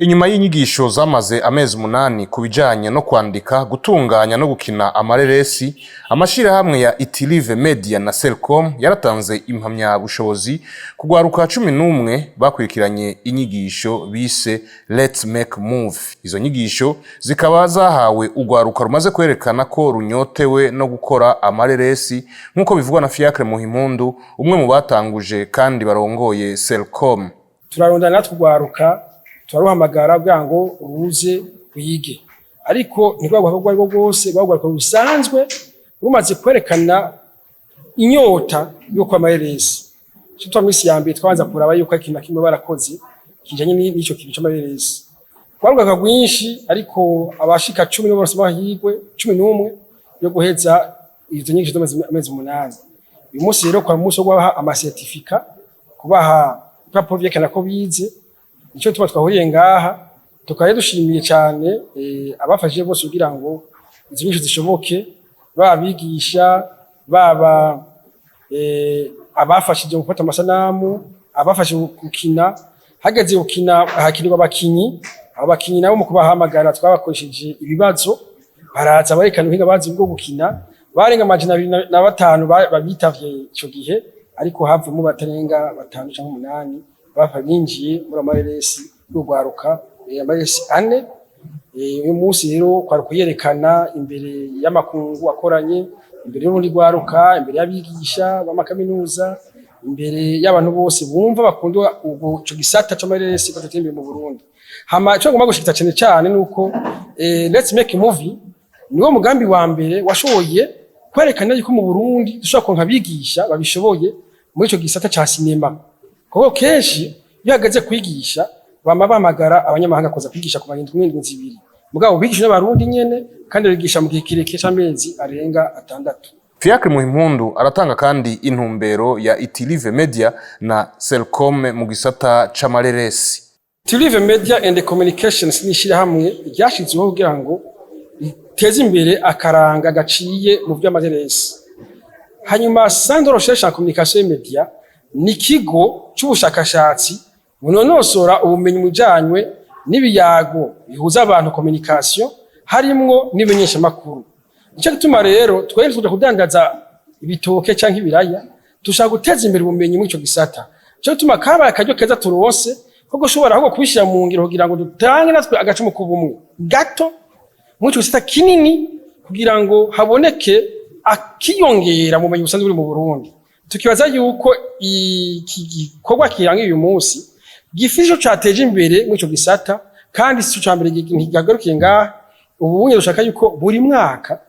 Inyuma y'inyigisho zamaze amezi 8 kubijanye no kwandika, gutunganya no gukina amareresi, amashirahamwe ya Itilive Media na Selcom yaratanze impamya bushobozi kugwaruka 11 bakurikiranye inyigisho bise Let's Make Move. Izo nyigisho zikaba zahawe ugwaruka rumaze kwerekana ko runyotewe no gukora amareresi nkuko bivugwa na Fiacre Muhimpundu, umwe mu batanguje kandi barongoye Selcom. Turarondana natwe ugwaruka turaruhamagara bwa ngo ruze wige, ariko ntibagwa ko rwose bagwaruka rusanzwe rumaze kwerekana inyota yo kwa amareresi. Cyo twamisi yambere twabanza kuraba yuko ikintu kimwe barakoze kijanye n'ico kintu cy'amareresi. Kwaruka rwinshi, ariko abashika 10 no bose bahigwe 11 yo guheza izo nyinshi amezi 8. Uyu munsi rero kwa munsi gwaha amasertifika kubaha papuro vyerekana ko bize. Nico tuba twahuriye ngaha, tukaye dushimiye cyane abafashije bose kugira ngo izo nyinshi zishoboke, babigisha baba abafashije gufata amasanamu, abafashije gukina. Hageze gukina hakinirwa abakinyi nabo mu kubahamagara twabakoresheje ibibazo, baraza barekana uhinga bazi bwo gukina. Barenga amajana 25 babitavye ico gihe, ariko havumwe batarenga 5 canke 8 bafaginjiye muri amareresi y'ugwaruka amareresi 4. Uyu munsi rero kwari kuyerekana imbere y'amakungu akoranye, imbere y'urundi gwaruka, imbere y'abigisha b'amakaminuza, imbere y'abantu bose bumva bakundwa ubwo cyo gisata c'amareresi batatembeye mu Burundi. Hama cyo ngomba gushikita cyane nuko Let's Make Movie niwo mugambi wa mbere washoboye kwerekana yuko mu Burundi dushobora konka bigisha babishoboye muri cyo gisata ca sinema. Kuko kenshi iyo hageze kwigisha bamagara abanyamahanga koza kwigisha ku bagenda 2 mugabo bigisha n'abarundi nyene, kandi bigisha mu gihe kirekire c'amezi arenga 6. Fiacre Muhimpundu aratanga kandi intumbero ya Itilive Media na Selcom mu gisata c'amareresi. Itilive Media and Communications nishira hamwe ryashizweho kugira ngo iteze imbere akaranga gaciye mu by'amareresi. Hanyuma Centre de Recherche en Communication et Media ni kigo cy'ubushakashatsi bunonosora ubumenyi mujanywe n'ibiyago bihuza abantu communication harimwo n'ibimenyesha makuru. Nicyo gituma rero twari tuja kudandaza ibitoke canke ibiraya, dushaka guteza imbere ubumenyi mu ico gisata. Nicyo gituma kabaye akaryo keza turose ko gushobora ahubwo kubishira mu ngiro kugira ngo dutange natwe agacumu kubumwe gato mu ico gisata kinini, kugira ngo haboneke akiyongera mu bumenyi busanzwe buri mu Burundi. Tukibaza yuko iki gikorwa kiranga uyu munsi gifisho cateje imbere mu ico gisata, kandi si cyo mbere gihagarukiye ngaha. Ubunye dushaka yuko buri mwaka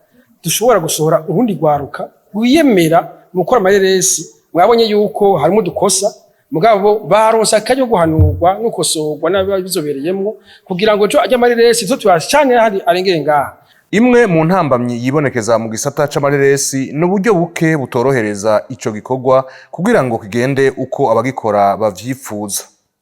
dushobora gusohora urundi gwaruka wiyemera mu gukora amareresi. Mwabonye yuko harimo udukosa, mugabo baronsa akaryo guhanurwa n'ukosorwa n'abizobereyemo kugira ngo cyo ajya amareresi zo twashane hari arengere ngaha. Imwe mu ntambamyi yibonekeza mu gisata c'amareresi n'uburyo buke butorohereza ico gikorwa kugira ngo kigende uko abagikora bavyifuza.